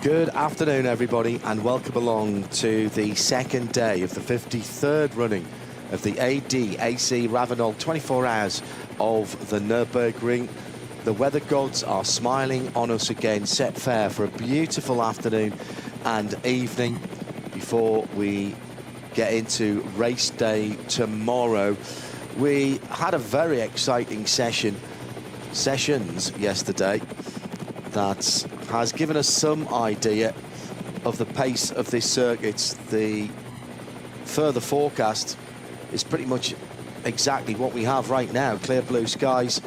Good afternoon, everybody, and welcome along to the second day of the 53rd running of the ADAC RAVENOL 24 hours of the Nürburgring. The weather gods are smiling on us again, set fair for a beautiful afternoon and evening before we get into race day tomorrow. We had a very exciting sessions yesterday that has given us some idea of the pace of this circuit. The further forecast is pretty much exactly what we have right now. Clear blue skies,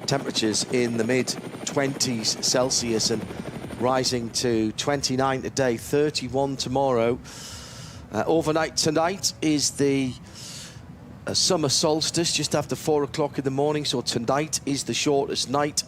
temperatures in the mid-20s Celsius and rising to 29 today, 31 tomorrow. Overnight tonight is the summer solstice just after 4 o'clock in the morning, so tonight is the shortest night,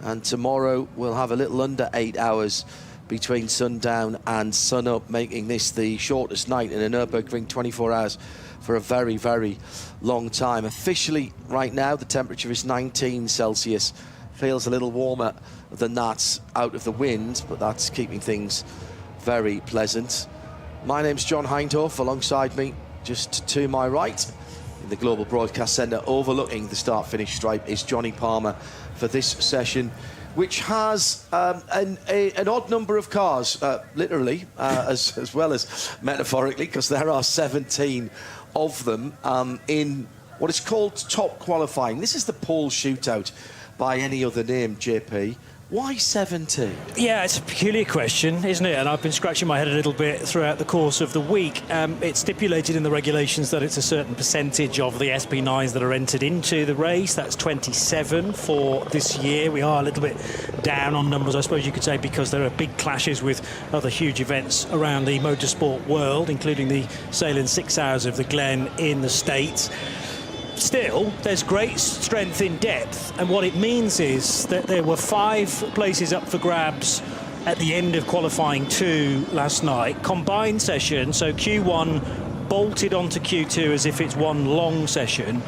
and tomorrow we'll have a little under 8 hours between sundown and sunup, making this the shortest night in a Nürburgring 24 hours for a very, very long time. Officially right now the temperature is 19 Celsius. Feels a little warmer than that out of the wind, but that's keeping things very pleasant. My name's John Hindhoff. Alongside me, just to my right, in the Global Broadcast Centre overlooking the start-finish stripe, is Johnny Palmer for this session, which has an odd number of cars, literally, as well as metaphorically, because there are 17 of them in what is called top qualifying. This is the pole shootout by any other name, JP. Why 17? Yeah, it's a peculiar question, isn't it? And I've been scratching my head a little bit throughout the course of the week. It's stipulated in the regulations that it's a certain percentage of the SP9s that are entered into the race. That's 27 for this year. We are a little bit down on numbers, I suppose you could say, because there are big clashes with other huge events around the motorsport world, including the sailing 6 hours of the Glen in the States. Still, there's great strength in depth, and what it means is that there were 5 places up for grabs at the end of qualifying 2 last night. Combined session, so Q1 bolted onto Q2 as if it's one long session.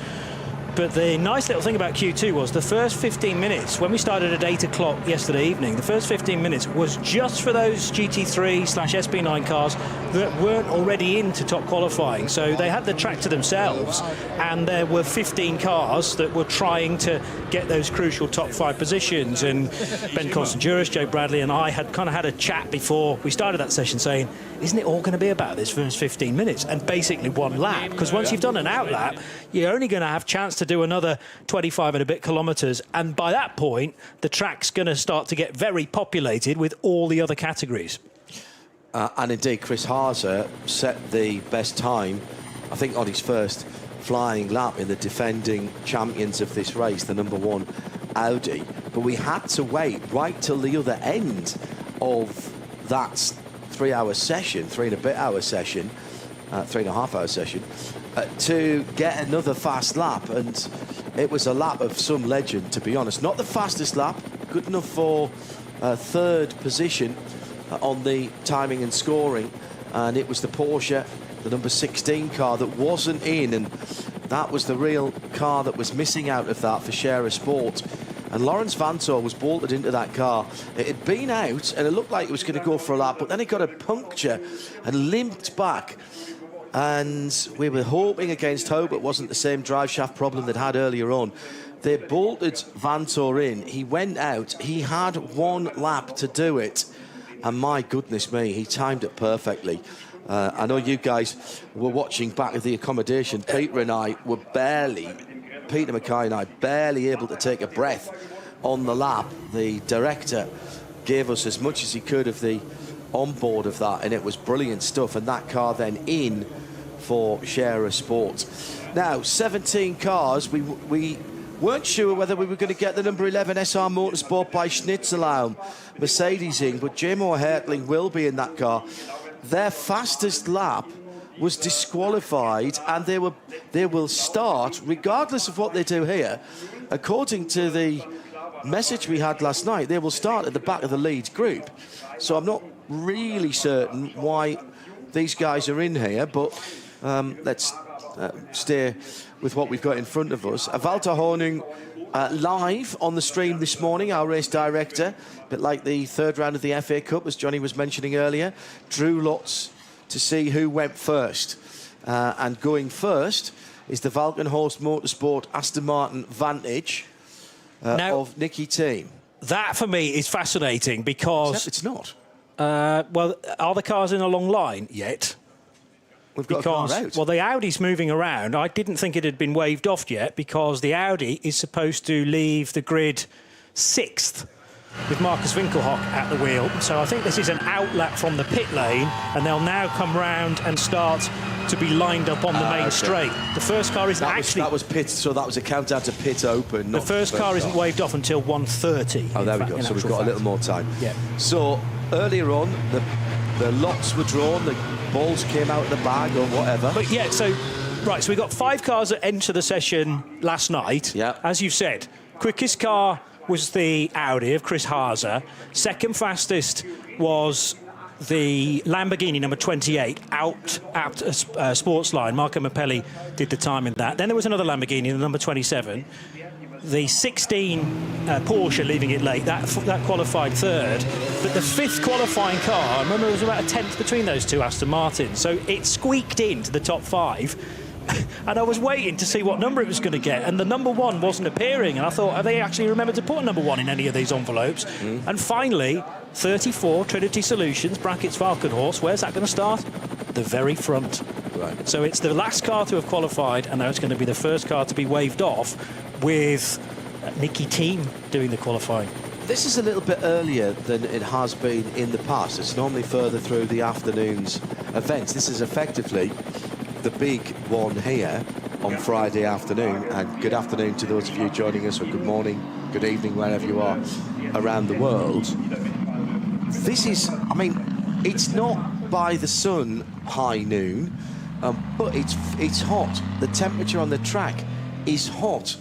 But the nice little thing about Q2 was the first 15 minutes, when we started at 8 o'clock yesterday evening, the first 15 minutes was just for those GT3/SP9 cars that weren't already into top qualifying. So they had the track to themselves, and there were 15 cars that were trying to get those crucial top 5 positions. And Ben Constanduris, Joe Bradley and I had kind of had a chat before we started that session saying, isn't it all going to be about this first 15 minutes and basically one lap? Because once you've done an out lap, you're only going to have a chance to do another 25 and a bit kilometres, and by that point the track's going to start to get very populated with all the other categories. And indeed, Chris Haase set the best time, I think, on his first flying lap in the defending champions of this race, the #1 Audi. But we had to wait right till the other end of that 3-hour session, 3.5-hour session, 3.5-hour session, to get another fast lap. And it was a lap of some legend, to be honest. Not the fastest lap, good enough for third position on the timing and scoring, and it was the Porsche, the number 16 car, that wasn't in, and that was the real car that was missing out of that for Share a Sport. And Lawrence Vanthoor was bolted into that car. It had been out and it looked like it was going to go for a lap, but then it got a puncture and limped back. And we were hoping against hope it wasn't the same drive shaft problem they'd had earlier on. They bolted Vanthoor in. He went out. He had 1 lap to do it. And my goodness me, he timed it perfectly. I know you guys were watching back at the accommodation. Peter and I were Peter Mackay and I barely able to take a breath on the lap. The director gave us as much as he could of the onboard of that, and it was brilliant stuff. And that car then in for Share a Sport. Now, 17 cars. We weren't sure whether we were going to get the number 11 SR Motorsport by Schnitzelbaum Mercedes in, but J-Mo Hertling will be in that car. Their fastest lap was disqualified, and they will start, regardless of what they do here, according to the message we had last night, they will start at the back of the lead group. So I'm not really certain why these guys are in here, but let's stay with what we've got in front of us. Walter Hornung Live on the stream this morning, our race director, a bit like the third round of the FA Cup, as Johnny was mentioning earlier, drew lots to see who went first. And going first is the Falken Horse Motorsport Aston Martin Vantage of Nicky Team. That, for me, is fascinating because... Except it's not. Well, are the cars in a long line yet? We've got a car out. Well, the Audi's moving around. I didn't think it had been waved off yet because the Audi is supposed to leave the grid 6th with Marcus Winkelhock at the wheel. So I think this is an outlap from the pit lane, and they'll now come round and start to be lined up on the main straight. The first car isn't that was pit, so that was a countdown to pit open. The first car isn't waved off until 1:30. Oh, there we go. So we've got a little more time. Yeah. So earlier on, the lots were drawn, the balls came out of the bag or whatever. But yeah, so we got 5 cars that entered the session last night. Yeah. As you've said, quickest car was the Audi of Chris Haase. Second fastest was the Lamborghini number 28 out at Sportsline. Marco Mappelli did the time in that. Then there was another Lamborghini, the number 27. The 16 Porsche leaving it late, that qualified third. But the 5th qualifying car, I remember, it was about a 10th between those two Aston Martins. So it squeaked into the top 5. And I was waiting to see what number it was going to get, and the number 1 wasn't appearing. And I thought, have they actually remembered to put a number 1 in any of these envelopes? And finally, 34 Trinity Solutions, brackets Falken Horse. Where's that going to start? The very front. Right. So it's the last car to have qualified, and now it's going to be the first car to be waved off, with Nicky Team doing the qualifying. This is a little bit earlier than it has been in the past. It's normally further through the afternoon's events. This is effectively the big one here on Friday afternoon. And good afternoon to those of you joining us, or good morning, good evening, wherever you are around the world. This is, I mean, it's not by the sun high noon, but it's hot. The temperature on the track is hot.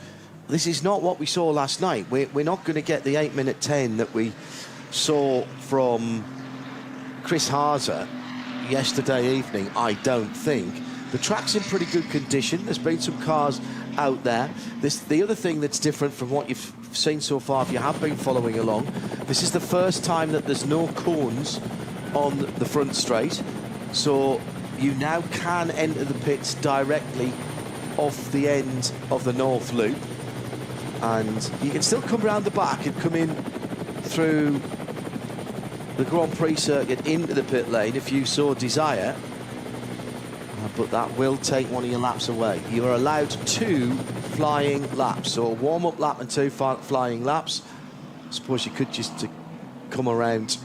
This is not what we saw last night. We're not going to get the 8-minute 10 that we saw from Chris Haase yesterday evening, I don't think. The track's in pretty good condition. There's been some cars out there. The other thing that's different from what you've seen so far, if you have been following along, this is the first time that there's no cones on the front straight. So you now can enter the pits directly off the end of the North Loop. And you can still come around the back and come in through the Grand Prix circuit into the pit lane if you so desire. But that will take one of your laps away. You are allowed 2 flying laps. So a warm-up lap and 2 flying laps. I suppose you could just come around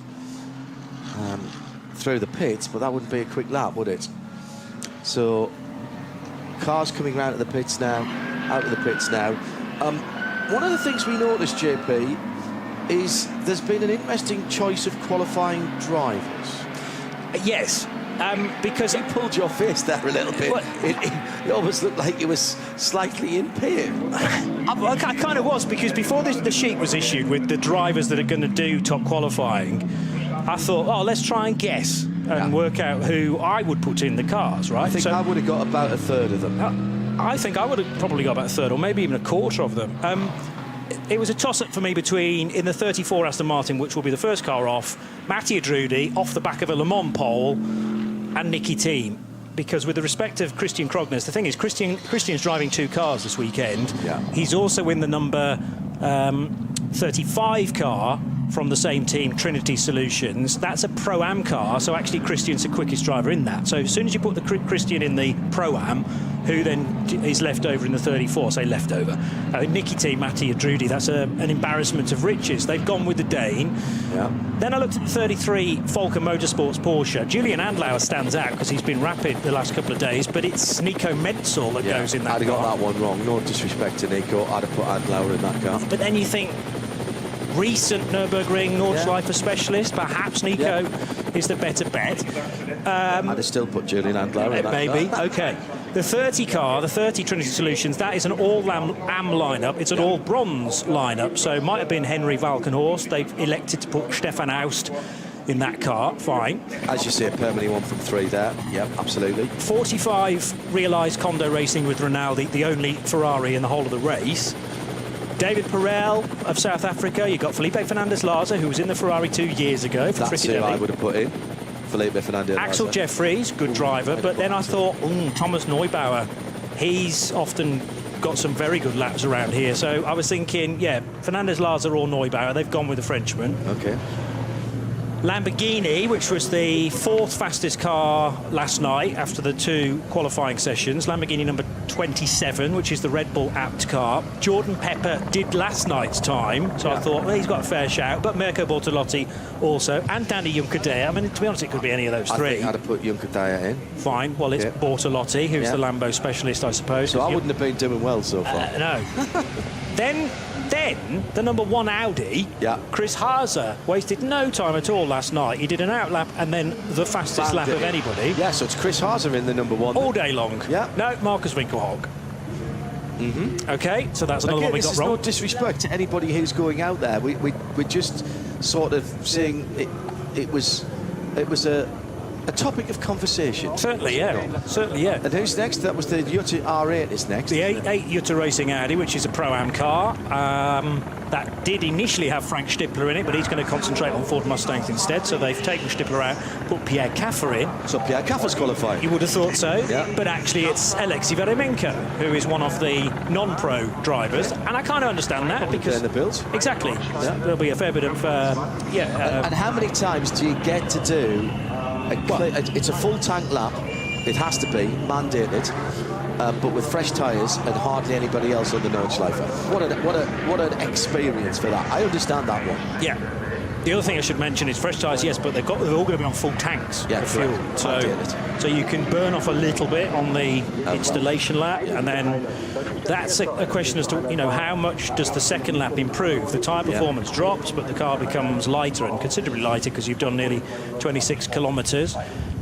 through the pits, but that wouldn't be a quick lap, would it? So cars coming round to the pits now, out of the pits now. One of the things we noticed, JP, is there's been an interesting choice of qualifying drivers. Yes. Because you pulled your face there a little bit. It almost looked like it was slightly in pain. I kind of was, because before the sheet was issued with the drivers that are going to do top qualifying, I thought, oh, let's try and guess and work out who I would put in the cars, right? I think I would have got about a third of them. I think I would have probably got about a third, or maybe even a quarter of them. It was a toss-up for me between, in the 34 Aston Martin, which will be the first car off, Mattia Drudi off the back of a Le Mans pole, and Nicky Team. Because with the respect of Christian Krognes, the thing is, Christian's driving 2 cars this weekend. Yeah. He's also in the number 35 car from the same team, Trinity Solutions. That's a Pro-Am car, so actually Christian's the quickest driver in that. So as soon as you put the Christian in the Pro-Am, who then is left over in the 34, say left over. Nicky Team, Mattia Drudi, that's an embarrassment of riches. They've gone with the Dane. Yeah. Then I looked at the 33 Falken Motorsports Porsche. Julian Andlauer stands out because he's been rapid the last couple of days, but it's Nico Menzel that goes in that car. I'd have got that one wrong. No disrespect to Nico. I'd have put Andlauer in that car. But then you think, recent Nürburgring Nordschleife specialist, perhaps Nico is the better bet. I'd have still put Julian Andlauer in that maybe. car. Okay. The 30 car, the 30 Trinity Solutions, that is an all-AM lineup. It's an all-bronze lineup, so it might have been Henry Valkenhorst. They've elected to put Stefan Aust in that car. Fine. As you see, a permanently 1 from 3 there. Yep, absolutely. 45 realised Condo Racing with Rinaldi, the only Ferrari in the whole of the race. David Perel of South Africa. You've got Felipe Fernandez-Laza, who was in the Ferrari 2 years ago for That's who I would have put in. Felipe Fernandez-Laza. Axel Jeffries, good driver, but then I thought, Thomas Neubauer, he's often got some very good laps around here. So I was thinking, yeah, Fernandez-Laza or Neubauer, they've gone with the Frenchman. Okay. Lamborghini, which was the 4th fastest car last night after the 2 qualifying sessions. Lamborghini number 27, which is the Red Bull apt car. Jordan Pepper did last night's time, so I thought, well, he's got a fair shout. But Mirko Bortolotti also, and Danny Juncadella. I mean, to be honest, it could be any of those 3. I think I'd have put Juncadella in. Fine. Well, it's Bortolotti, who's the Lambo specialist, I suppose. So I wouldn't have been doing well so far. No. Then the number 1 Audi, Chris Haase, wasted no time at all last night. He did an outlap and then the fastest lap of anybody. Yeah, so it's Chris Haase in the number 1. All day long. Yeah. No, Marcus Winkelhock. Okay, so that's another one we got wrong. No disrespect to anybody who's going out there. We're just sort of saying it was a topic of conversation. Certainly, yeah. Certainly, yeah. And who's next? That was the Jutta R8 is next. The 8 Jutta Racing Audi, which is a Pro-Am car. That did initially have Frank Stippler in it, but he's going to concentrate on Ford Mustangs instead. So they've taken Stippler out, put Pierre Caffer in. So Pierre Caffer's qualifying. You would have thought so. Yeah. But actually it's Alexei Veremenko, who is one of the non-pro drivers. And I kind of understand that because... the builds. Exactly. Yeah. There'll be a fair bit of... and how many times do you get to do... it's a full tank lap. It has to be mandated, but with fresh tyres and hardly anybody else on the Nordschleife. What an experience for that. I understand that one. Yeah. The other thing I should mention is fresh tyres, yes, but they're all going to be on full tanks of fuel. So you can burn off a little bit on the installation lap, and then that's a question as to how much does the second lap improve. The tyre performance drops, but the car becomes lighter, and considerably lighter because you've done nearly 26 kilometres.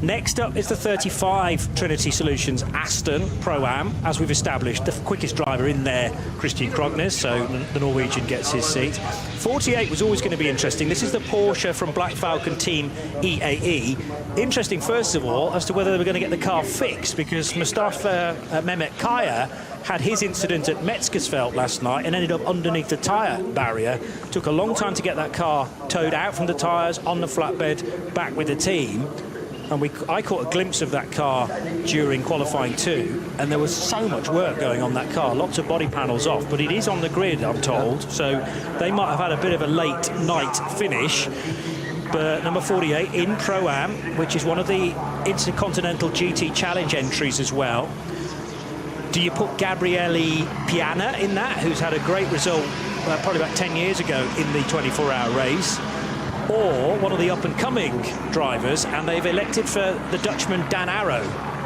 Next up is the 35 Trinity Solutions Aston Pro-Am. As we've established, the quickest driver in there, Christian Krognes, so the Norwegian gets his seat. 48 was always going to be interesting. This is the Porsche from Black Falcon Team EAE. Interesting, first of all, as to whether they were going to get the car fixed, because Mustafa Mehmet Kaya had his incident at Metzgersfeld last night and ended up underneath the tyre barrier. Took a long time to get that car towed out from the tyres, on the flatbed, back with the team. And I caught a glimpse of that car during qualifying 2, and there was so much work going on that car, lots of body panels off, but it is on the grid, I'm told, so they might have had a bit of a late night finish. But number 48 in Pro-Am, which is one of the Intercontinental GT Challenge entries as well. Do you put Gabriele Piana in that, who's had a great result probably about 10 years ago in the 24-hour race? Or one of the up-and-coming drivers, and they've elected for the Dutchman Dan Arrow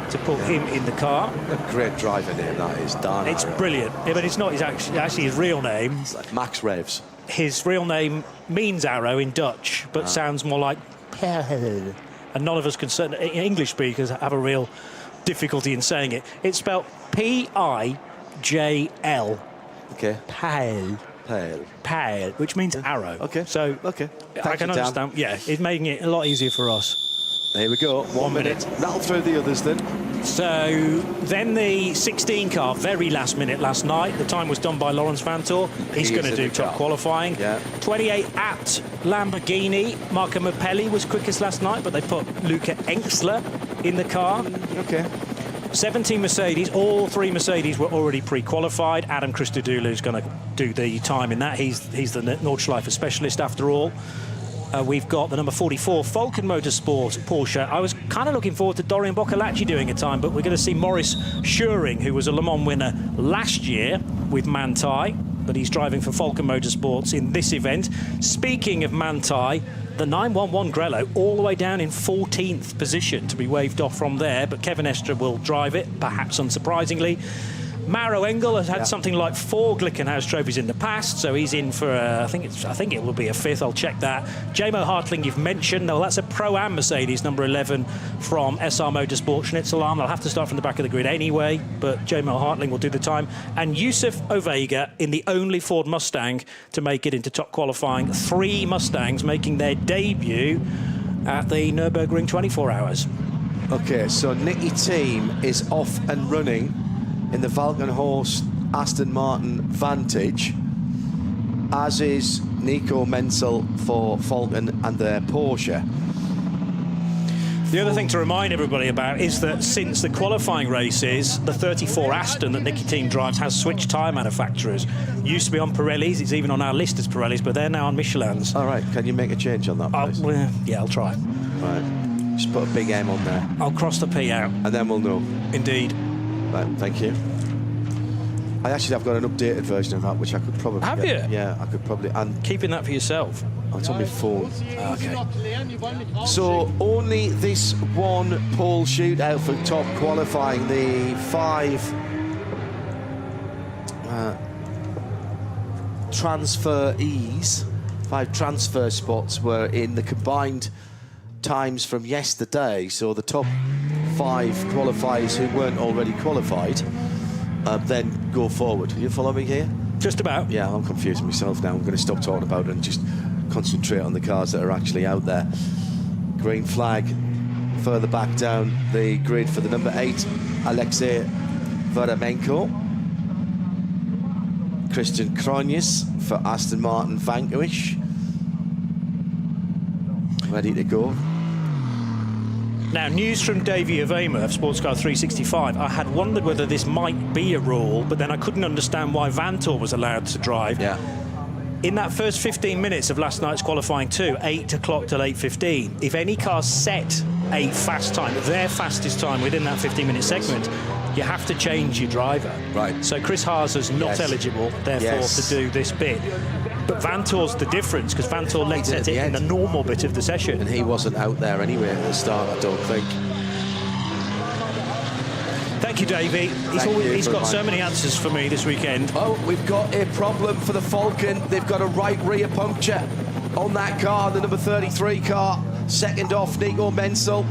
to put him in the car. A great driver name, that is, Dan It's Arrow. Brilliant. Yeah, but it's not actually his real name. It's like Max Revs. His real name means arrow in Dutch, but sounds more like... And none of us English speakers have a real difficulty in saying it. It's spelled P-I-J-L. Okay. Pale. Pale, which means arrow. Okay. So I can understand. Yeah, it's making it a lot easier for us. Here we go. 1 minute. Rattle through the others then. So then the 16 car, very last minute last night. The time was done by Lawrence Vanthoor. He's going to do top qualifying. Yeah. 28 apt Lamborghini. Marco Mappelli was quickest last night, but they put Luca Engstler in the car. Okay. 17 Mercedes, all 3 Mercedes were already pre-qualified. Adam Christodoulou is going to do the time in that. He's the Nordschleife specialist after all. We've got the number 44 Falken Motorsport Porsche. I was kind of looking forward to Dorian Boccolacci doing a time, but we're going to see Maurice Schuring, who was a Le Mans winner last year with Manthey, but he's driving for Falken Motorsports in this event. Speaking of Manthey, the 911 Grello all the way down in 14th position to be waved off from there, but Kevin Estre will drive it, perhaps unsurprisingly. Maro Engel has had something like 4 Glickenhaus trophies in the past, so he's in for I think it will be a 5th. I'll check that. Jamo Hartling you've mentioned. No, that's a Pro-Am Mercedes, number 11 from SR Motorsport Schnitzelarm. They'll have to start from the back of the grid anyway, but Jamo Hartling will do the time. And Yusuf Ovega in the only Ford Mustang to make it into top qualifying. 3 Mustangs making their debut at the Nürburgring 24 hours. Okay, so Nicky Team is off and running in the Falkenhorst Aston Martin Vantage. as is Nico Menzel for Falken and their Porsche. The other thing to remind everybody about is that since the qualifying races, the 34 Aston that Nicky Team drives has switched tyre manufacturers. Used to be on Pirellis, it's even on our list as Pirellis, but they're now on Michelins. All right, can you make a change on that, please? Yeah, I'll try. Right, just put a big M on there. I'll cross the P out. And then we'll know. Indeed. Right, thank you. I actually have got an updated version of that, which I could probably Have get. you? Yeah, I could probably. And Keeping that for yourself? oh, it's on my phone. Okay. So only this one pole shootout for top qualifying. The 5 transferees, 5 transfer spots were in the combined times from yesterday. So the top 5 qualifiers who weren't already qualified then go forward. You follow me here? Just about. Yeah, I'm confusing myself now. I'm going to stop talking about it and just concentrate on the cars that are actually out there. Green flag further back down the grid for the number 8, Alexei Varamenko. Christian Kronius for Aston Martin Vanquish. Ready to go. Now, news from Davey Avema of Sportscar 365. I had wondered whether this might be a rule, but then I couldn't understand why Vanthoor was allowed to drive. Yeah. In that first 15 minutes of last night's qualifying too, 8 o'clock till 8:15, if any car set a fast time, their fastest time within that 15-minute segment, you have to change your driver. Right. So Chris Haas's not eligible, therefore, to do this bit. But Vanthoor's the difference, because Vanthoor led set it in the normal bit of the session. And he wasn't out there anyway at the start, I don't think. Thank you, Davey. He's got so many answers for me this weekend. Oh, we've got a problem for the Falken. They've got a right rear puncture on that car, the number 33 car. Second off, Nico Menzel.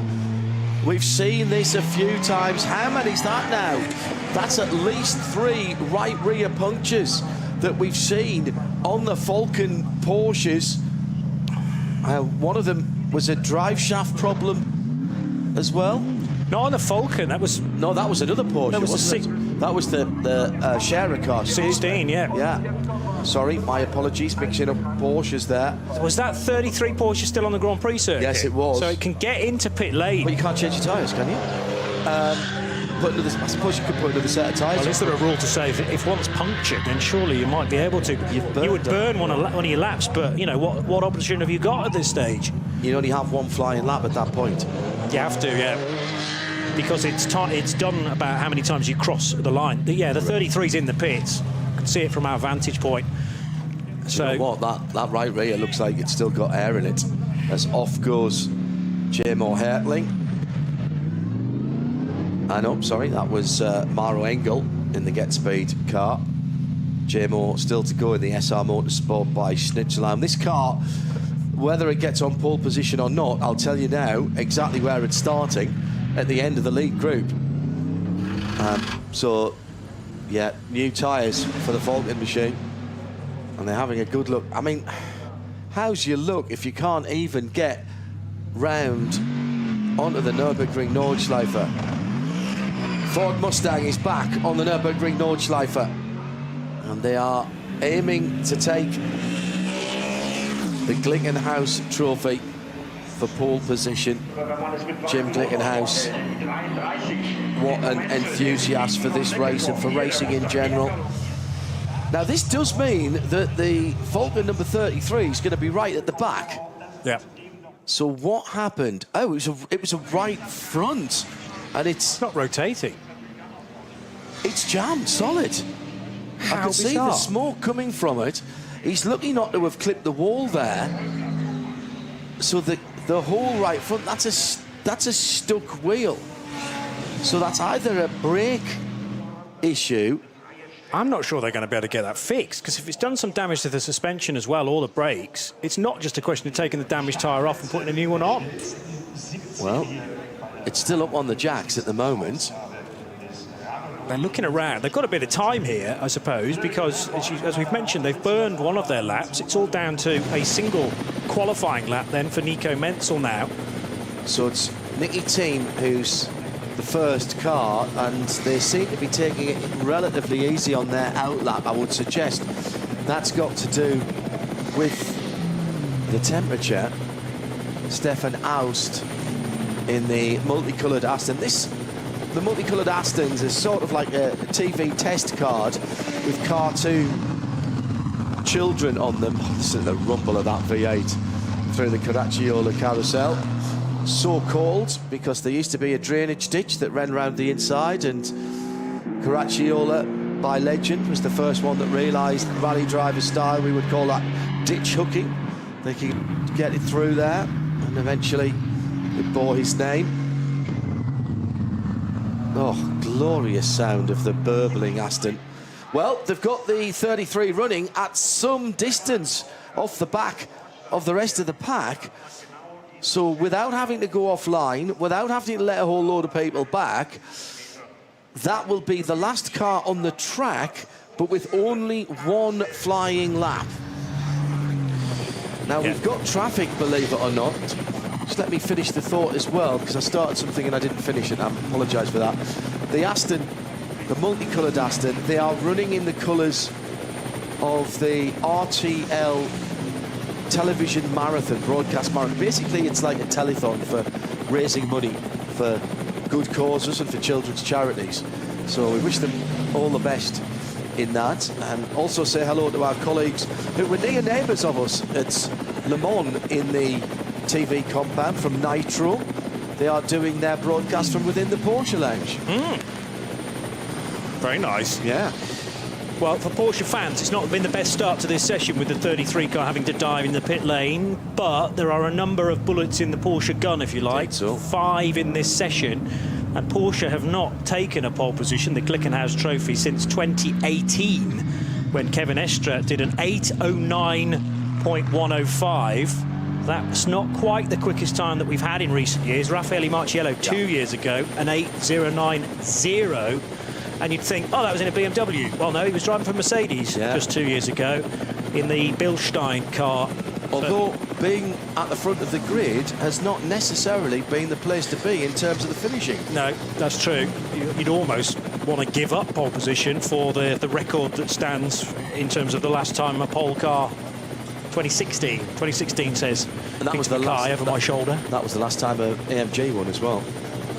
We've seen this a few times. How many's that now? That's at least 3 right rear punctures that we've seen on the Falken Porsches. One of them was a drive shaft problem as well. Not on the Falken, that was... No, that was another Porsche, that was That was the sharer car. 16, yeah. Yeah. Sorry, my apologies, mixing up Porsches there. Was that 33 Porsche still on the Grand Prix circuit? Yes, it was. So it can get into pit lane. But you can't change your tyres, can you? I suppose you could put another set of tyres. Well, is there a rule to say if one's punctured, then surely you might be able to? You would burn one of your laps, but, you know, what option have you got at this stage? You only have one flying lap at that point. You have to, yeah. Because it's done about how many times you cross the line. Yeah, the 33's in the pits. You can see it from our vantage point. So you know what? That right rear looks like it's still got air in it. As off goes J-Mo Hertling. No, sorry, that was Maro Engel in the Get Speed car. J-Mo still to go in the SR Motorsport by Schnitzelheim. This car, whether it gets on pole position or not, I'll tell you now exactly where it's starting at the end of the lead group. So, yeah, new tyres for the Falken machine. And they're having a good look. I mean, how's your look if you can't even get round onto the Nürburgring Nordschleife? Ford Mustang is back on the Nürburgring Nordschleife. And they are aiming to take the Glickenhaus trophy for pole position. Jim Glickenhaus, what an enthusiast for this race and for racing in general. Now this does mean that the Falken number 33 is going to be right at the back. yeah. So what happened? Oh, it was a right front, and it's not rotating. It's jammed solid. I can see the smoke coming from it. He's lucky not to have clipped the wall there. So the whole right front, that's a stuck wheel. So that's either a brake issue. I'm not sure they're going to be able to get that fixed, because if it's done some damage to the suspension as well, or the brakes, it's not just a question of taking the damaged tyre off and putting a new one on. Well, it's still up on the jacks at the moment. They're looking around. They've got a bit of time here, I suppose, because, as we've mentioned, they've burned one of their laps. It's all down to a single qualifying lap then for Nico Menzel now. So it's Nicky Team who's the first car, and they seem to be taking it relatively easy on their outlap. I would suggest That's got to do with the temperature. Stefan Aust in the multicoloured Aston. The multicoloured Astons is sort of like a TV test card with cartoon children on them. Listen to the rumble of that V8 through the Caracciolo carousel. So called because there used to be a drainage ditch that ran around the inside, and Caracciolo, by legend, was the first one that realised rally driver style. We would call that ditch hooking. They could get it through there, and eventually it bore his name. Oh, glorious sound of the burbling Aston. Well, they've got the 33 running at some distance off the back of the rest of the pack. So without having to go offline, without having to let a whole load of people back, that will be the last car on the track, but with only one flying lap. Now, we've got traffic, believe it or not. Just let me finish the thought as well, because I started something and I didn't finish it. I apologise for that. The Aston, the multicoloured Aston, they are running in the colours of the RTL television marathon, broadcast marathon. Basically, it's like a telethon for raising money for good causes and for children's charities. So we wish them all the best in that, and also say hello to our colleagues who were near neighbours of us at Le Mans in the TV compound from Nitro. They are doing their broadcast from within the Porsche lounge. Very nice. Yeah. Well, for Porsche fans, it's not been the best start to this session with the 33 car having to dive in the pit lane, but there are a number of bullets in the Porsche gun, if you like. So. 5 in this session, and Porsche have not taken a pole position, the Glickenhaus Trophy, since 2018, when Kevin Estre did an 8:09.105. That's not quite the quickest time that we've had in recent years. Raffaele Marciello 2 years ago, an 8:09.0. And you'd think, oh, that was in a BMW. Well, no, he was driving for Mercedes just 2 years ago in the Bilstein car. Although being at the front of the grid has not necessarily been the place to be in terms of the finishing. No, that's true. You'd almost want to give up pole position for the record that stands in terms of the last time a pole car. 2016. 2016 says. And that was the last over my shoulder. That was the last time a AMG won as well.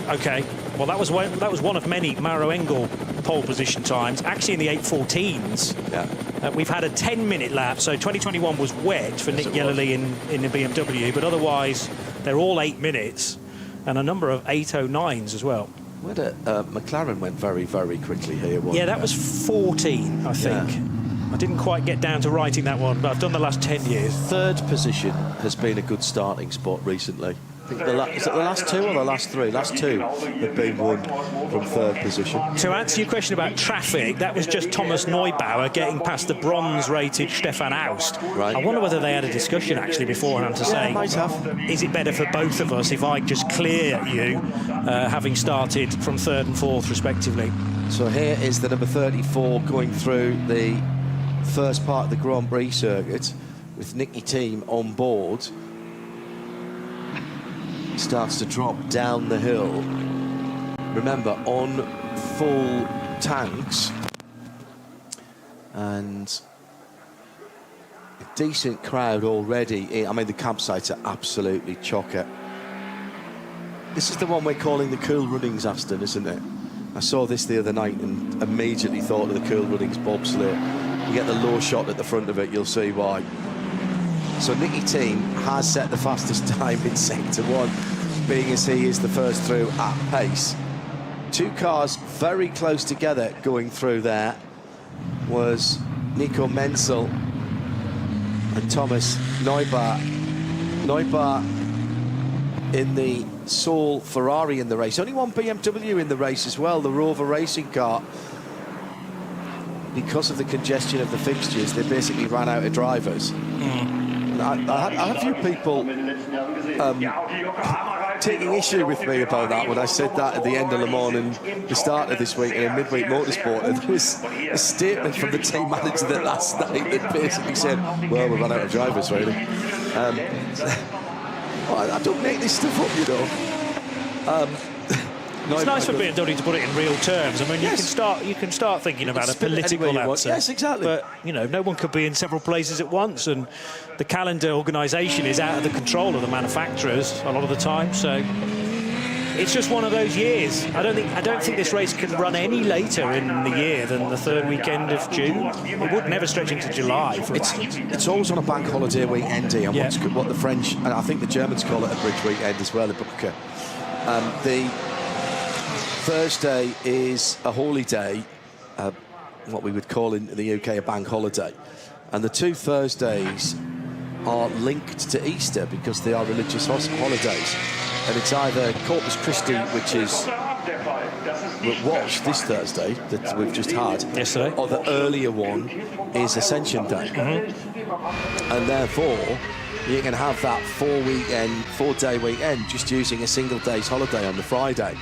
Okay. Well, that was one of many Maro Engel pole position times, actually in the 8:14s. Yeah. We've had a 10-minute lap, so 2021 was wet for Nick Yellerly in the BMW, but otherwise they're all 8 minutes, and a number of 8:09s as well. McLaren went very, very quickly here. Yeah, that was 14, I think. Yeah. I didn't quite get down to writing that one, but I've done the last 10 years. Third position has been a good starting spot recently. I think is it the last two or the last three? Last two have been won from third position. To answer your question about traffic, that was just Thomas Neubauer getting past the bronze-rated Stefan Aust. Right. I wonder whether they had a discussion actually beforehand to say, might have. is it better for both of us if I just clear you, having started from third and fourth respectively? So here is the number 34 going through the first part of the Grand Prix circuit with Nicky Team on board. Starts to drop down the hill. Remember, on full tanks, and a decent crowd already. I mean, the campsites are absolutely chocker. This is the one we're calling the Cool Runnings Aston, isn't it? I saw this the other night and immediately thought of the Cool Runnings bobsleigh. You get the low shot at the front of it, you'll see why. So Nicky Team has set the fastest time in Sector 1, being as he is the first through at pace. Two cars very close together going through there was Nico Menzel and Thomas Neubauer. Neubauer in the sole Ferrari in the race. Only one BMW in the race as well, the Rover racing car. Because of the congestion of the fixtures, they basically ran out of drivers. I had a few people taking issue with me about that when I said that at the end of Le Mans and the start of this week in Midweek Motorsport. And there was a statement from the team manager that last night that basically said, well, we ran out of drivers, really. I don't make this stuff up, you know. It's nice for BMW to put it in real terms. I mean, Yes. you can start thinking about a spin it political anywhere you want. answer. Yes, exactly. But you know, no one could be in several places at once, and the calendar organisation is out of the control of the manufacturers a lot of the time. So it's just one of those years. I don't think this race can run any later in the year than the third weekend of June. It would never stretch into July. It's always on a bank holiday weekend, and Yeah. what the French and I think the Germans call it a bridge weekend as well, the Puncture. The Thursday is a holy day, what we would call in the UK a bank holiday, and the two Thursdays are linked to Easter because they are religious holidays, and it's either Corpus Christi, which was this Thursday that we've just had, Yesterday, or the earlier one is Ascension Day, and therefore you can have that 4-day weekend just using a single day's holiday on the Friday.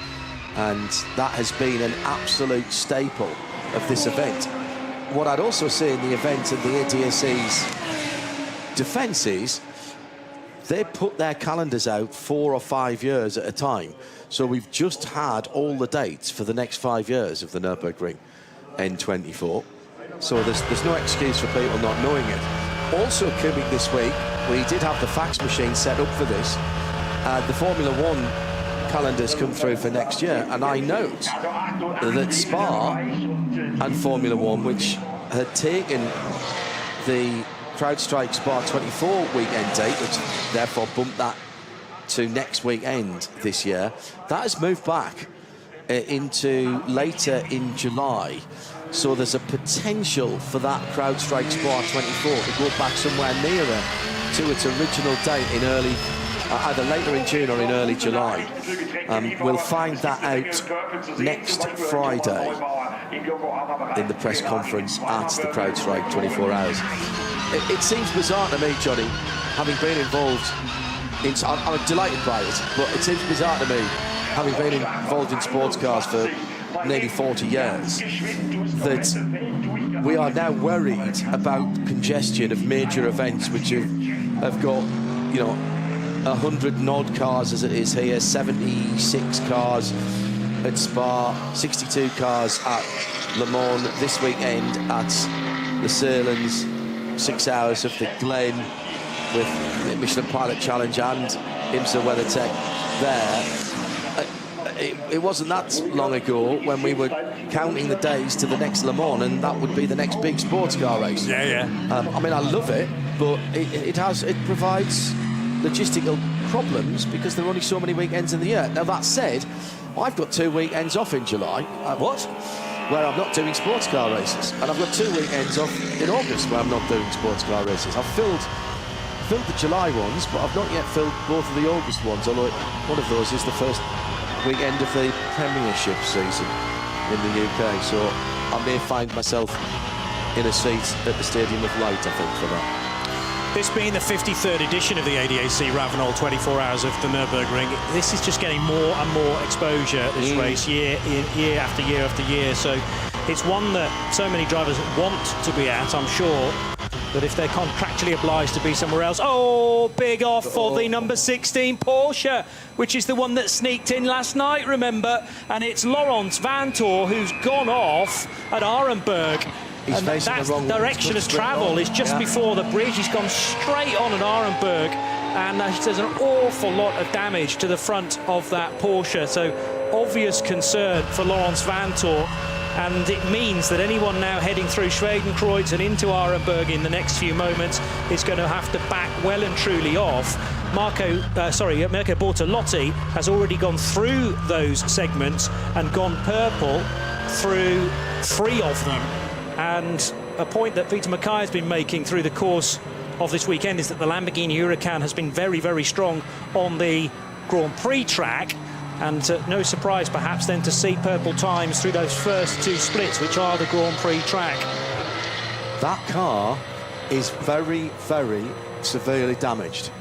And that has been an absolute staple of this event. What I'd also say in the event of the ADAC's defence is they put their calendars out 4 or 5 years at a time. So we've just had all the dates for the next 5 years of the Nürburgring N24. So there's no excuse for people not knowing it. Also coming this week, we did have the fax machine set up for this. The Formula One calendars come through for next year, and I note that Spa and Formula One, which had taken the CrowdStrike Spa 24 weekend date, which therefore bumped that to next weekend this year, that has moved back into later in July. So there's a potential for that CrowdStrike Spa 24 to go back somewhere nearer to its original date in early, either later in June or in early July. We'll find that out next Friday in the press conference at the CrowdStrike 24 Hours. It seems bizarre to me, Johnny, having been involved in... I'm delighted by it, but it seems bizarre to me, having been involved in sports cars for nearly 40 years, that we are now worried about congestion of major events which have got, you know, 100 and odd cars as it is here, 76 cars at Spa, 62 cars at Le Mans, this weekend at the Sirlands, 6 hours of the Glen with the Michelin Pilot Challenge and IMSA WeatherTech there. It wasn't that long ago when we were counting the days to the next Le Mans, and that would be the next big sports car race. Yeah. I mean, I love it, but it provides logistical problems because there are only so many weekends in the year. Now, that said, I've got 2 weekends off in July. What? Where I'm not doing sports car races. And I've got 2 weekends off in August where I'm not doing sports car races. I've filled the July ones, but I've not yet filled both of the August ones, although one of those is the first weekend of the Premiership season in the UK. So I may find myself in a seat at the Stadium of Light, I think, for that. This being the 53rd edition of the ADAC RAVENOL 24 Hours of the Nürburgring, this is just getting more and more exposure, this race, year after year after year. So it's one that so many drivers want to be at, I'm sure. But if they're contractually obliged to be somewhere else... Oh, big off for the number 16 Porsche, which is the one that sneaked in last night, remember? And it's Laurens Vanthoor who's gone off at Arenberg. He's facing the wrong direction of travel is just before the bridge. He's gone straight on at Arenberg, and there's an awful lot of damage to the front of that Porsche. So obvious concern for Laurens Vanthoor, and it means that anyone now heading through Schwedenkreuz and into Arenberg in the next few moments is going to have to back well and truly off. Mirko Bortolotti has already gone through those segments and gone purple through 3 of them. And a point that Peter Mackay has been making through the course of this weekend is that the Lamborghini Huracan has been very, very strong on the Grand Prix track. And no surprise, perhaps, then to see purple times through those first 2 splits, which are the Grand Prix track. That car is very, very severely damaged.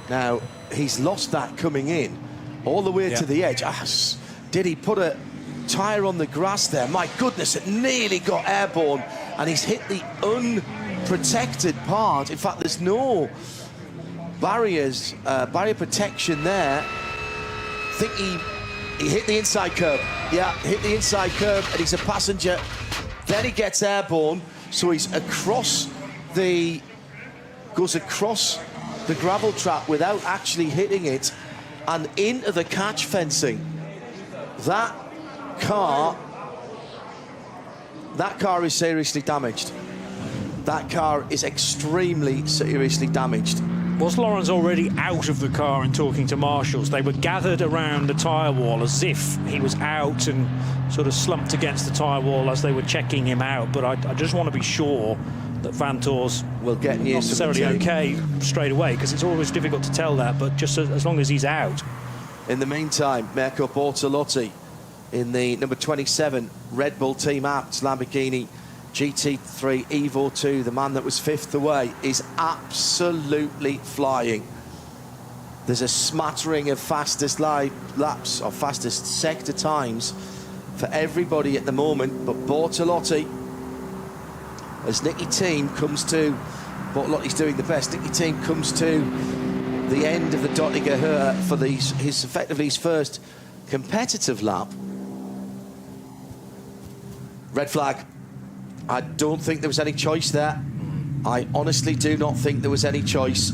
Now, he's lost that coming in all the way to the edge. Did he put a tyre on the grass there? My goodness, it nearly got airborne, and he's hit the unprotected part. In fact, there's no barrier protection there. I think He hit the inside curb. Yeah, hit the inside curb, and he's a passenger. Then he gets airborne, so he's goes across the gravel trap without actually hitting it, and into the catch fencing. That car is seriously damaged. That car is extremely seriously damaged. Was Lawrence already out of the car and talking to marshals? They were gathered around the tyre wall as if he was out and sort of slumped against the tyre wall as they were checking him out. But I just want to be sure that Vanthoor's not necessarily okay straight away, because it's always difficult to tell that, but just as long as he's out. In the meantime, Mirko Bortolotti in the number 27 Red Bull Team Apts Lamborghini GT3 Evo 2, the man that was fifth away, is absolutely flying. There's a smattering of fastest laps or fastest sector times for everybody at the moment, but Bortolotti, as Nicky Team comes to, Bortolotti's doing the best, Nicky Team comes to the end of the Dottinger Her for effectively his first competitive lap. Red flag. I don't think there was any choice there. I honestly do not think there was any choice.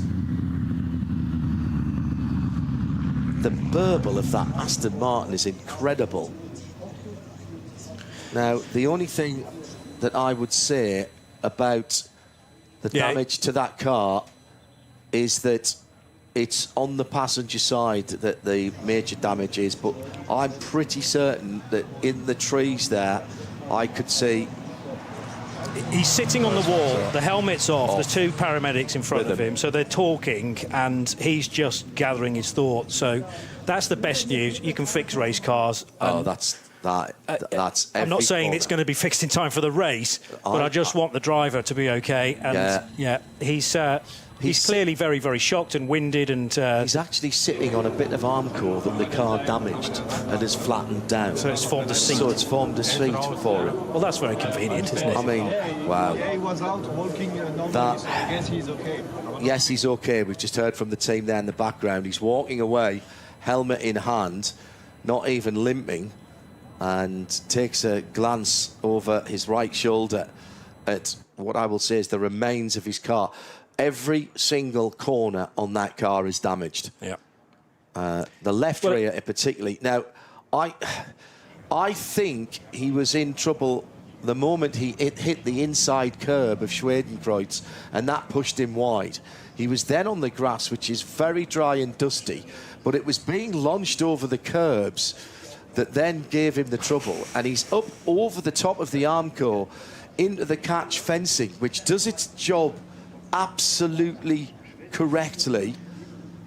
The burble of that Aston Martin is incredible. Now, the only thing that I would say about the damage to that car is that it's on the passenger side that the major damage is, but I'm pretty certain that in the trees there, I could see... He's sitting on the wall, the helmet's off, there's two paramedics in front of him, so they're talking and he's just gathering his thoughts. So that's the best news. You can fix race cars. That's I'm not saying it's going to be fixed in time for the race, but I just want the driver to be okay. And he's clearly very, very shocked and winded, and he's actually sitting on a bit of armcore that the car damaged and has flattened down. So it's formed a seat. So it's formed a seat for him. Well, that's very convenient, isn't it? I mean, wow. He was out walking normally, so I guess he's okay. Yes, he's okay. We've just heard from the team there in the background. He's walking away, helmet in hand, not even limping, and takes a glance over his right shoulder at what I will say is the remains of his car. Every single corner on that car is damaged. Yeah. The left rear particularly. Now, I think he was in trouble the moment he hit the inside curb of Schwedenkreuz, and that pushed him wide. He was then on the grass, which is very dry and dusty, but it was being launched over the curbs that then gave him the trouble, and he's up over the top of the Armco into the catch fencing, which does its job absolutely correctly.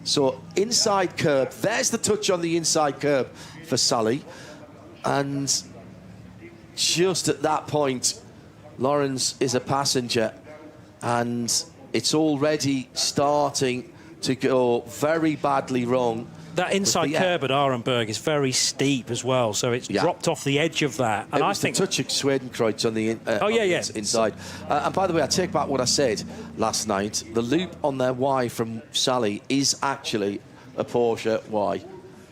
So inside curb, there's the touch on the inside curb for Sally, and just at that point Lawrence is a passenger, and it's already starting to go very badly wrong. That inside curb at Arenberg is very steep as well, so it's dropped off the edge of that. And I think the touch of Schwedenkreuz on the inside. And by the way, I take back what I said last night. The loop on their Y from Sally is actually a Porsche Y.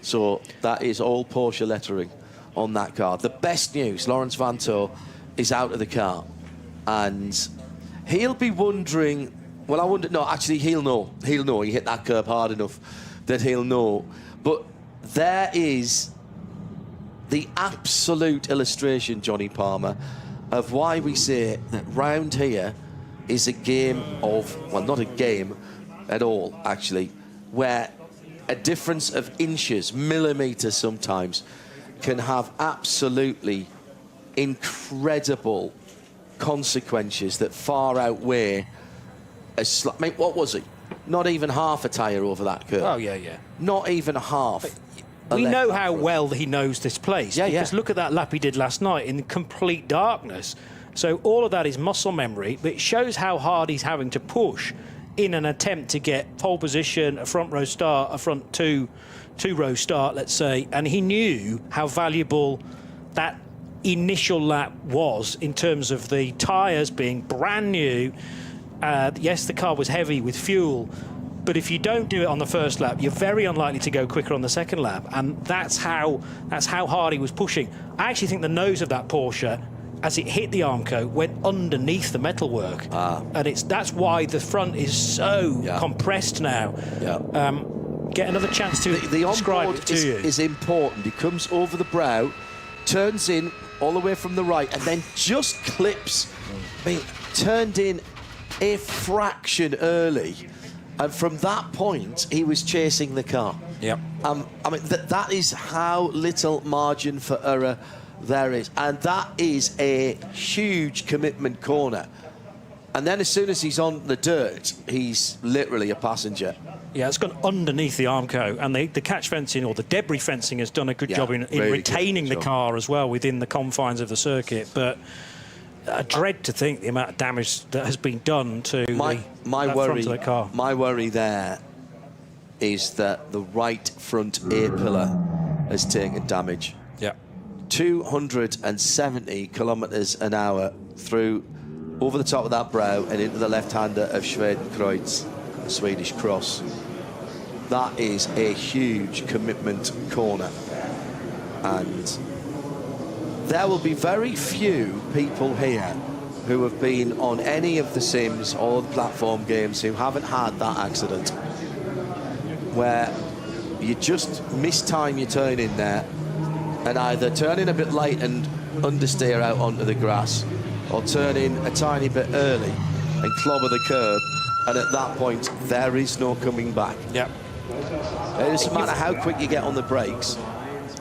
So that is all Porsche lettering on that car. The best news, Laurens Vanthoor is out of the car. And he'll be wondering, well, I wonder, no, actually he'll know. He'll know. He hit that curb hard enough that he'll know. But there is the absolute illustration, Johnny Palmer, of why we say that round here is a game of, well, not a game at all, actually, where a difference of inches, millimetres sometimes, can have absolutely incredible consequences that far outweigh a mate, what was it? Not even half a tyre over that curve. Oh, yeah. Not even half. We know how well he knows this place. Yeah. Because look at that lap he did last night in complete darkness. So all of that is muscle memory, but it shows how hard he's having to push in an attempt to get pole position, a front row start, a front two-row start, let's say. And he knew how valuable that initial lap was in terms of the tyres being brand new. Yes, the car was heavy with fuel, But if you don't do it on the first lap, you're very unlikely to go quicker on the second lap, and that's how hard he was pushing. I actually think the nose of that Porsche, as it hit the arm coat, went underneath the metalwork, and that's why the front is so compressed now. Get another chance to describe it to you. Is important. He comes over the brow, turns in all the way from the right, and then just clips. I mean, turned in a fraction early, and from that point he was chasing the car. I mean that is how little margin for error there is, and that is a huge commitment corner. And then as soon as he's on the dirt, he's literally a passenger. Yeah, it's gone underneath the arm coat, and the catch fencing or the debris fencing has done a good job in really retaining the car as well within the confines of the circuit. But I dread to think the amount of damage that has been done to the front of the car. My worry there is that the right front A-pillar has taken damage. 270 kilometres an hour through over the top of that brow and into the left-hander of Schwedenkreuz, the Swedish cross. That is a huge commitment corner, and there will be very few people here who have been on any of the sims or the platform games who haven't had that accident where you just mistime your turn in there and either turn in a bit late and understeer out onto the grass, or turn in a tiny bit early and clobber the curb, and at that point there is no coming back. It doesn't matter how quick you get on the brakes,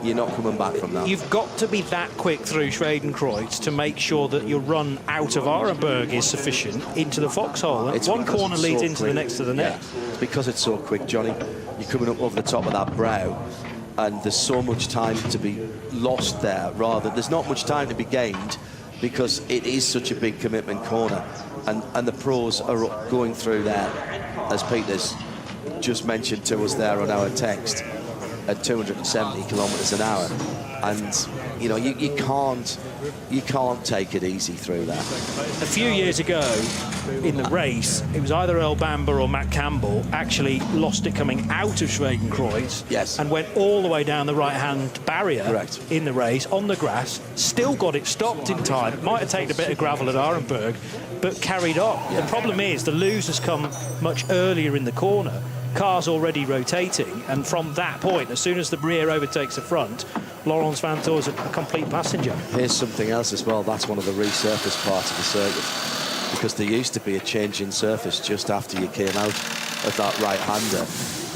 you're not coming back from that. You've got to be that quick through Schwedenkreuz to make sure that your run out of Arenberg is sufficient into the foxhole. And one corner leads into the next to the next. It's because it's so quick, Johnny. You're coming up over the top of that brow, and there's so much time to be lost there. There's not much time to be gained, because it is such a big commitment corner, and the pros are going through there, as Peter's just mentioned to us there on our text, at 270 kilometres an hour, and you know you can't take it easy through that. A few years ago in the race, it was either Earl Bamber or Matt Campbell actually lost it coming out of Schwedenkreuz, and went all the way down the right-hand barrier in the race on the grass, still got it stopped in time. Might have taken a bit of gravel at Arenberg, but carried on. The problem is the lose has come much earlier in the corner. Car's already rotating, and from that point, as soon as the rear overtakes the front, Laurens Vanthoor's a complete passenger. Here's something else as well. That's one of the resurfaced parts of the circuit, because there used to be a change in surface just after you came out of that right-hander,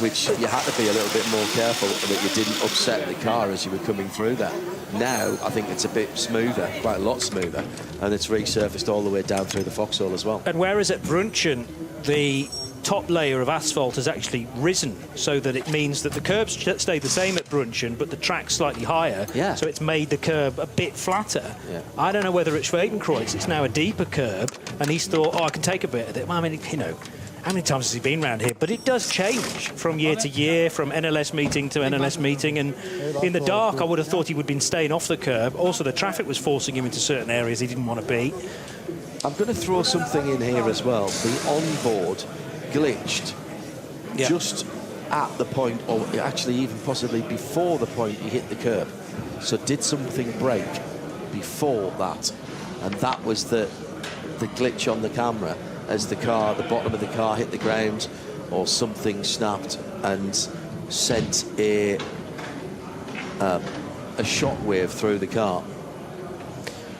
which you had to be a little bit more careful that you didn't upset the car as you were coming through that. Now I think it's a bit smoother, quite a lot smoother, and it's resurfaced all the way down through the foxhole as well. And whereas at Brunchen the top layer of asphalt has actually risen, so that it means that the curbs stay the same at Brunchen, but the track's slightly higher, so it's made the curb a bit flatter. I don't know whether at Schwedenkreuz it's now a deeper curb, and he's thought, I can take a bit of it. Well, I mean, you know, how many times has he been around here? But it does change from year to year, from NLS meeting to NLS meeting, and in the dark I would have thought he would have been staying off the curb. Also, the traffic was forcing him into certain areas he didn't want to be. I'm going to throw something in here as well. The onboard glitched just at the point, or actually even possibly before the point he hit the curb. So did something break before that? And that was the glitch on the camera as the bottom of the car hit the ground, or something snapped and sent a shockwave through the car.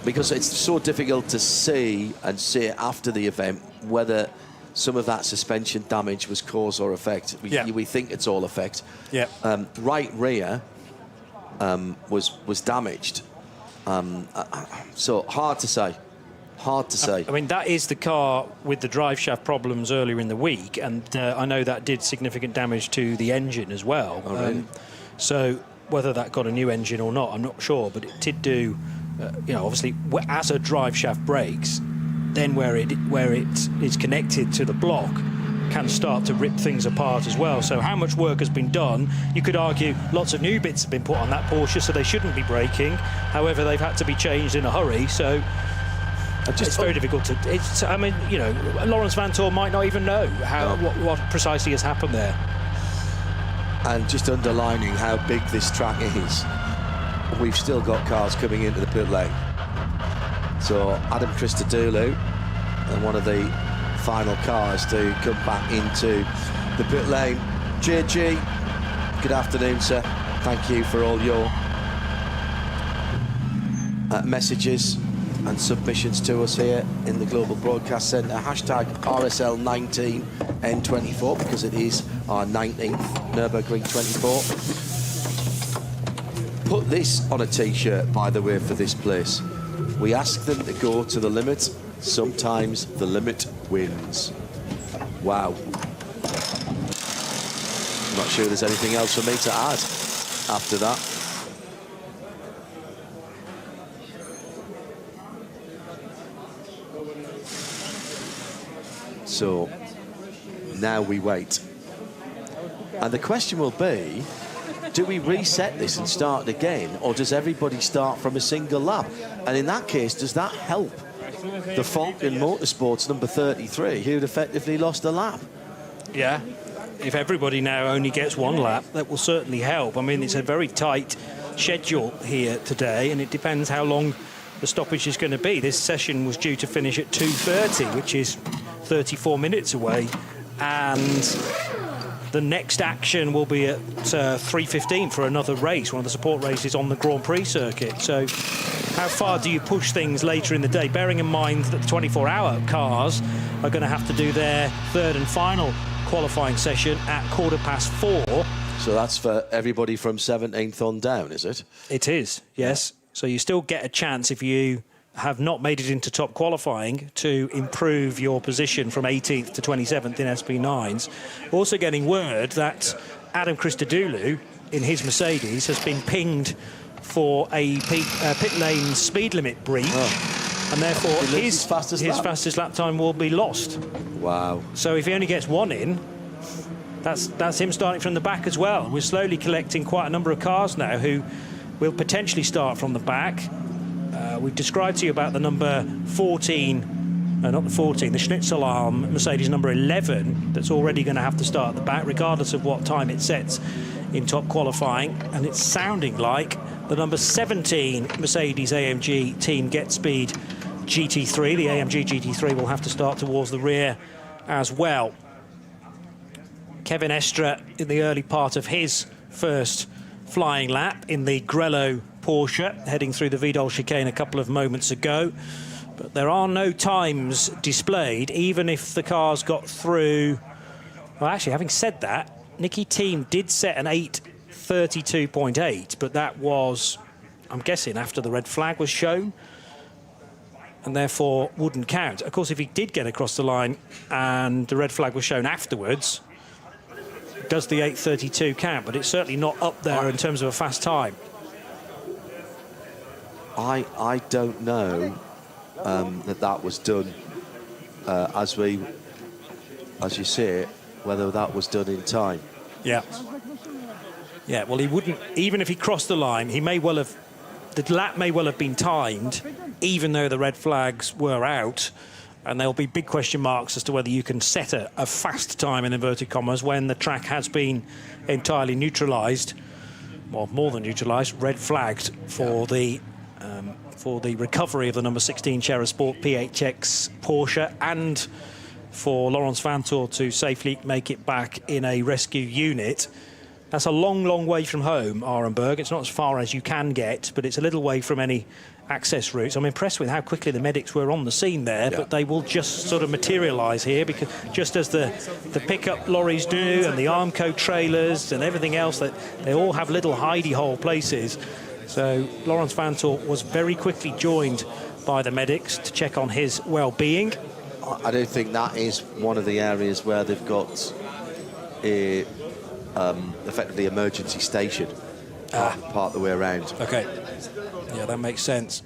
Because it's so difficult to see and say after the event whether some of that suspension damage was cause or effect. We think it's all effect. Right rear was damaged. So hard to say. I mean, that is the car with the drive shaft problems earlier in the week, and I know that did significant damage to the engine as well. So whether that got a new engine or not, I'm not sure, but it did do, you know, obviously as a drive shaft breaks, then where it is connected to the block can start to rip things apart as well. So how much work has been done? You could argue lots of new bits have been put on that Porsche, so they shouldn't be breaking. However, they've had to be changed in a hurry. So It's very difficult to. I mean, you know, Lawrence Vanthoor might not even know what precisely has happened there. And just underlining how big this track is, we've still got cars coming into the pit lane. So Adam Christodoulou, and one of the final cars to come back into the pit lane. JG, good afternoon, sir. Thank you for all your messages and submissions to us here in the Global Broadcast Centre. Hashtag RSL19N24, because it is our 19th Nürburgring 24. Put this on a t-shirt, by the way, for this place. We ask them to go to the limit. Sometimes the limit wins. Wow. I'm not sure there's anything else for me to add after that. So now we wait. And the question will be, do we reset this and start again, or does everybody start from a single lap? And in that case, does that help the Falken Motorsports number 33, who'd effectively lost a lap? Yeah. If everybody now only gets one lap, that will certainly help. I mean, it's a very tight schedule here today, and it depends how long the stoppage is going to be. This session was due to finish at 2:30, which is 34 minutes away, and the next action will be at 3:15 for another race, one of the support races on the Grand Prix circuit. So how far do you push things later in the day, bearing in mind that the 24-hour cars are going to have to do their third and final qualifying session at 4:15. So that's for everybody from 17th on down, is it? It is, yes. So you still get a chance, if you have not made it into top qualifying, to improve your position from 18th to 27th in SP9s. Also getting word that Adam Christodoulou in his Mercedes has been pinged for a pit lane speed limit breach, and therefore his fastest lap time will be lost. Wow. So if he only gets one in, that's him starting from the back as well. We're slowly collecting quite a number of cars now who will potentially start from the back. We've described to you about the number 14, not the 14, the Schnitzelarm Mercedes number 11, that's already going to have to start at the back, regardless of what time it sets in top qualifying. And it's sounding like the number 17 Mercedes AMG Team Get Speed GT3, the AMG GT3, will have to start towards the rear as well. Kevin Estre in the early part of his first flying lap in the Grello Porsche, heading through the Vidal chicane a couple of moments ago. But there are no times displayed, even if the cars got through. Well, actually, having said that, Nicky Team did set an 8:32.8, but that was, I'm guessing, after the red flag was shown, and therefore wouldn't count. Of course, if he did get across the line and the red flag was shown afterwards, does the 8:32 count? But it's certainly not up there in terms of a fast time. I don't know that was done as you say it, whether that was done in time. Yeah. Yeah, well, he wouldn't, even if he crossed the line, he may well have, the lap may well have been timed, even though the red flags were out. And there'll be big question marks as to whether you can set a fast time, in inverted commas, when the track has been entirely neutralised, well, more than neutralised, red flagged for the recovery of the number 16 Cherry Sport PHX Porsche, and for Lawrence Vanthoor to safely make it back in a rescue unit. That's a long, long way from home, Arenberg. It's not as far as you can get, but it's a little way from any access routes. I'm impressed with how quickly the medics were on the scene there, but they will just sort of materialise here, because just as the pickup lorries do, and the Armco trailers and everything else, that they all have little hidey hole places. So Lawrence Vanthoor was very quickly joined by the medics to check on his well-being. I don't think that is one of the areas where they've got a effectively emergency station part of the way around. Okay. Yeah, that makes sense.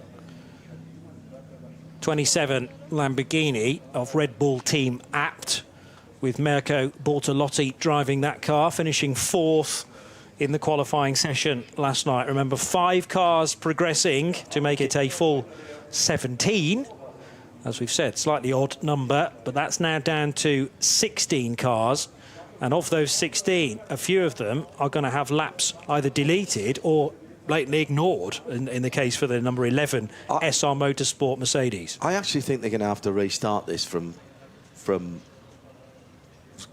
27 Lamborghini of Red Bull Team Apt, with Mirko Bortolotti driving that car, finishing 4th in the qualifying session last night. Remember, 5 cars progressing to make it a full 17. as we've said, slightly odd number, but that's now down to 16 cars. And of those 16, a few of them are going to have laps either deleted or blatantly ignored in the case for the number 11 SR Motorsport Mercedes. I actually think they're going to have to restart this from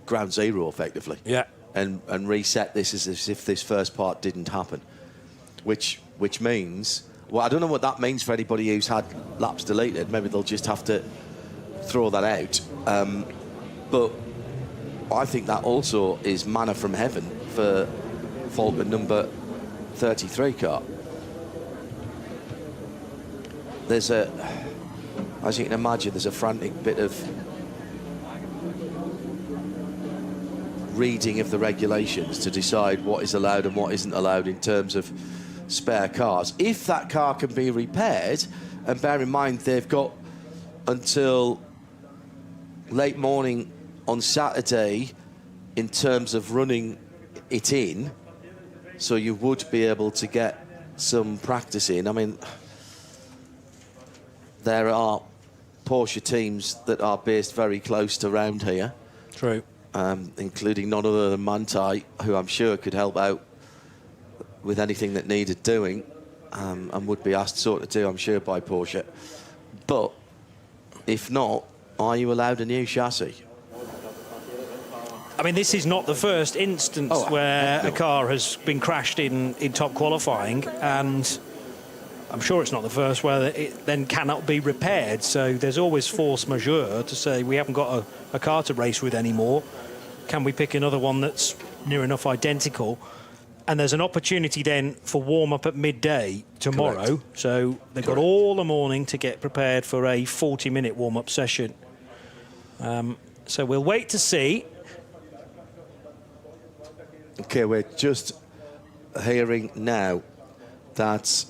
ground zero, effectively. Yeah. And reset this as if this first part didn't happen. Which means, well, I don't know what that means for anybody who's had laps deleted. Maybe they'll just have to throw that out. But I think that also is manna from heaven for Falken number 33 car. There's as you can imagine, there's a frantic bit of reading of the regulations to decide what is allowed and what isn't allowed in terms of spare cars. If that car can be repaired, and bear in mind they've got until late morning on Saturday in terms of running it in, so you would be able to get some practice in. I mean, there are Porsche teams that are based very close to round here. True. Including none other than Manthey, who I'm sure could help out with anything that needed doing, and would be asked sort of do, I'm sure, by Porsche. But if not, are you allowed a new chassis? I mean, this is not the first instance where a car has been crashed in top qualifying, and I'm sure it's not the first where it then cannot be repaired. So there's always force majeure to say we haven't got a car to race with anymore. Can we pick another one that's near enough identical? And there's an opportunity then for warm-up at midday tomorrow. Correct. So they've got all the morning to get prepared for a 40-minute warm-up session. So we'll wait to see. Okay, we're just hearing now that...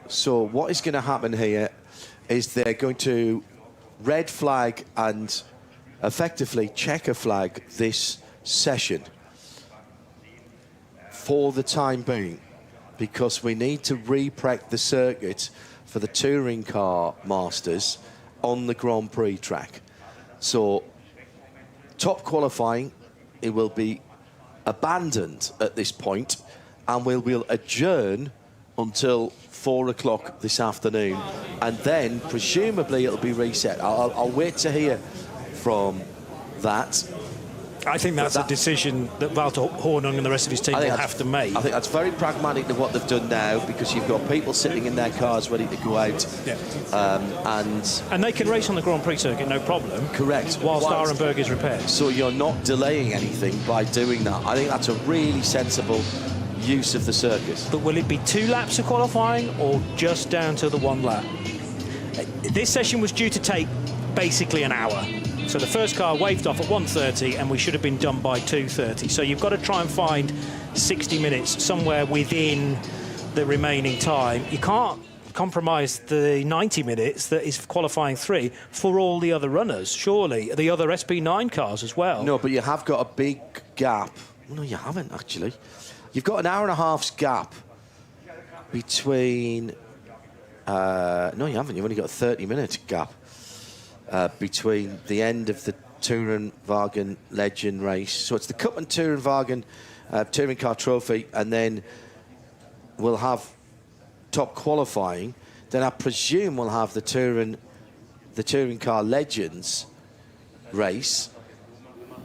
So what is going to happen here is they're going to red flag and effectively checker flag this session for the time being, because we need to re-prep the circuit for the touring car masters on the Grand Prix track. So top qualifying, it will be abandoned at this point, and we'll adjourn until 4 o'clock this afternoon, and then presumably it'll be reset. I'll wait to hear from that. I think that's a decision that Vanthoor and the rest of his team will have to make. I think that's very pragmatic to what they've done now, because you've got people sitting in their cars ready to go out. Yeah. And they can race on the Grand Prix circuit, no problem. Correct. Whilst Arenberg is repaired. So you're not delaying anything by doing that. I think that's a really sensible use of the circuit. But will it be 2 laps of qualifying or just down to the 1 lap? This session was due to take basically an hour. So the first car waved off at 1:30 and we should have been done by 2:30. So you've got to try and find 60 minutes somewhere within the remaining time. You can't compromise the 90 minutes that is qualifying 3 for all the other runners, surely. The other SP9 cars as well. No, but you have got a big gap. No, you haven't, actually. You've got an hour and a half's gap between... no, you haven't. You've only got a 30-minute gap between the end of the Tourenwagen Legend race. So it's the Cup and Tourenwagen Touring Car Trophy, and then we'll have top qualifying. Then I presume we'll have the Touring Car Legends race,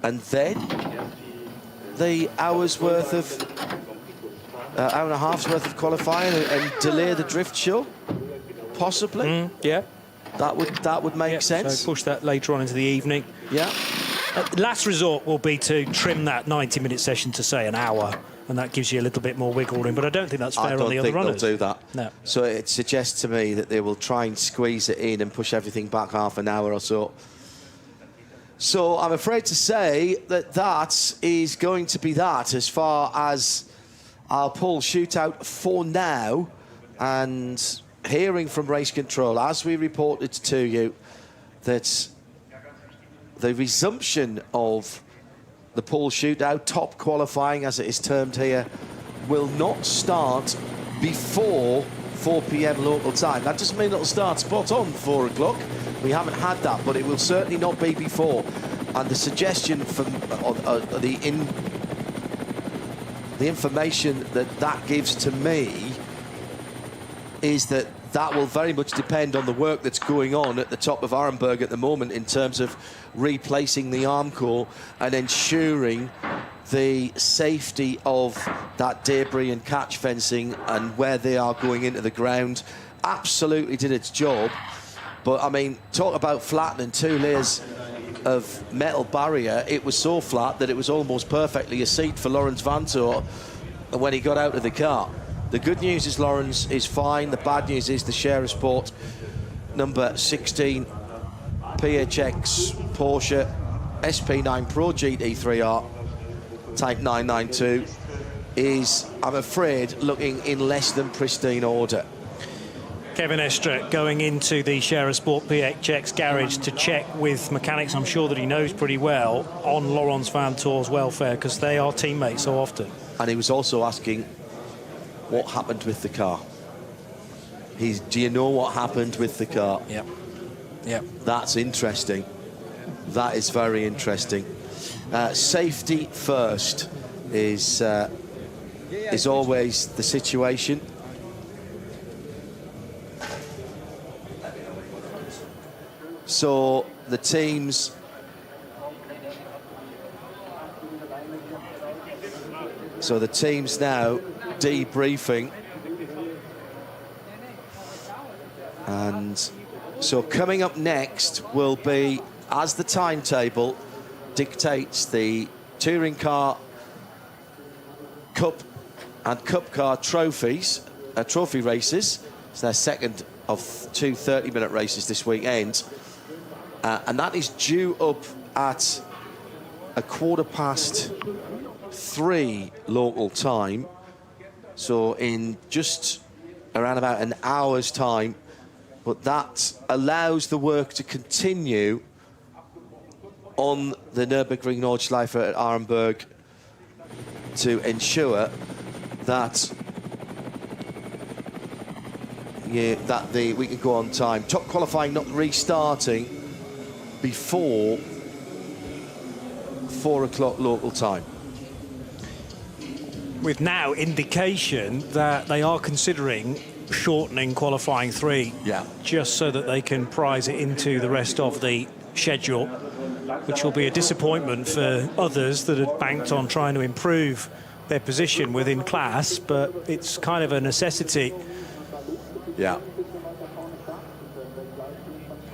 and then the hour's worth of hour and a half's worth of qualifying and delay the drift show, possibly. Yeah, that would make sense. So push that later on into the evening. Yeah. Last resort will be to trim that 90-minute session to say an hour, and that gives you a little bit more wiggle room. But I don't think that's fair on the other runners. I don't think they'll do that. No. So it suggests to me that they will try and squeeze it in and push everything back half an hour or so. So I'm afraid to say that that is going to be that as far as our pool shootout for now. And hearing from race control, as we reported to you, that the resumption of the pool shootout, top qualifying as it is termed here, will not start before 4 p.m. local time. That doesn't mean it'll start spot on 4 o'clock. We haven't had that, but it will certainly not be before. And the suggestion from the information that gives to me is that will very much depend on the work that's going on at the top of Arenberg at the moment in terms of replacing the arm core and ensuring the safety of that debris and catch fencing and where they are going into the ground. Absolutely did its job. But, I mean, talk about flattening 2 layers of metal barrier. It was so flat that it was almost perfectly a seat for Laurens Vanthoor when he got out of the car. The good news is Laurens is fine. The bad news is the Share Sport number 16 PHX Porsche SP9 Pro GT3R Type 992 is, I'm afraid, looking in less than pristine order. Kevin Estra going into the Share Sport PHX garage to check with mechanics I'm sure that he knows pretty well on Laurens Vanthoor's welfare, because they are teammates so often. And he was also asking what happened with the car. Do you know what happened with the car? Yep. That's interesting. That is very interesting. Safety first is always the situation. So the teams now debriefing, and so coming up next will be, as the timetable dictates, the touring car cup and cup car trophy races. It's their second of 2 30-minute races this weekend, and that is due up at 3:15 local time, so in just around about an hour's time. But that allows the work to continue on the Nürburgring Nordschleife at Arenberg to ensure that we can go on time. Top qualifying not restarting before 4 o'clock local time. With now indication that they are considering shortening qualifying 3, just so that they can prize it into the rest of the schedule, which will be a disappointment for others that had banked on trying to improve their position within class, but it's kind of a necessity.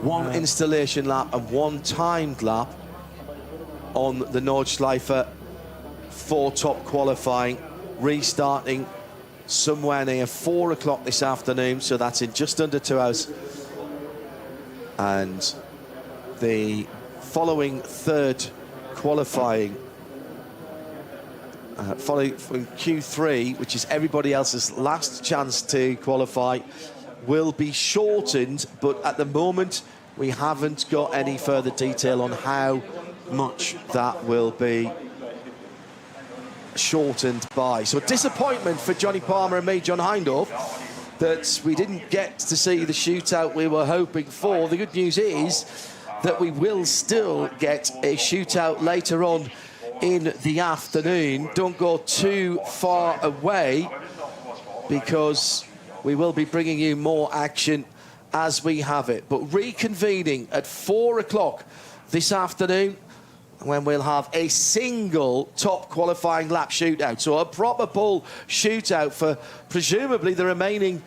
One installation lap and one timed lap on the Nordschleife for top qualifying, restarting somewhere near 4 o'clock this afternoon, so that's in just under 2 hours. And following third qualifying, following from Q3, which is everybody else's last chance to qualify, will be shortened, but at the moment we haven't got any further detail on how much that will be shortened by. So a disappointment for Johnny Palmer and me, John Hindorf, that we didn't get to see the shootout we were hoping for. The good news is that we will still get a shootout later on in the afternoon. Don't go too far away, because we will be bringing you more action as we have it. But reconvening at 4 o'clock this afternoon, when we'll have a single top qualifying lap shootout. So a proper bull shootout for presumably the remaining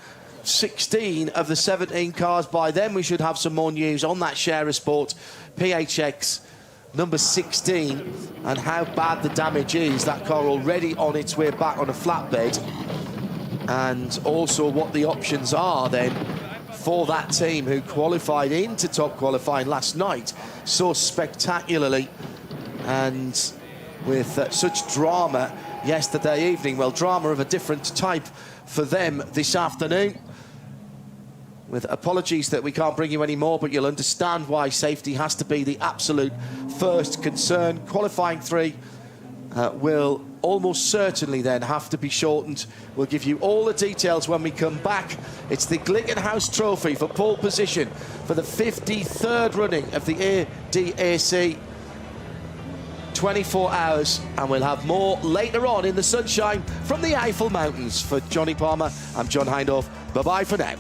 16 of the 17 cars. By then we should have some more news on that Share Sport PHX number 16 and how bad the damage is. That car already on its way back on a flatbed, and also what the options are then for that team who qualified into top qualifying last night so spectacularly and with such drama yesterday evening. Well, drama of a different type for them this afternoon. With apologies that we can't bring you any more, but you'll understand why safety has to be the absolute first concern. Qualifying 3 will almost certainly then have to be shortened. We'll give you all the details when we come back. It's the Glickenhaus Trophy for pole position for the 53rd running of the ADAC. 24 hours, and we'll have more later on in the sunshine from the Eifel Mountains. For Johnny Palmer, I'm John Hindhaugh. Bye-bye for now.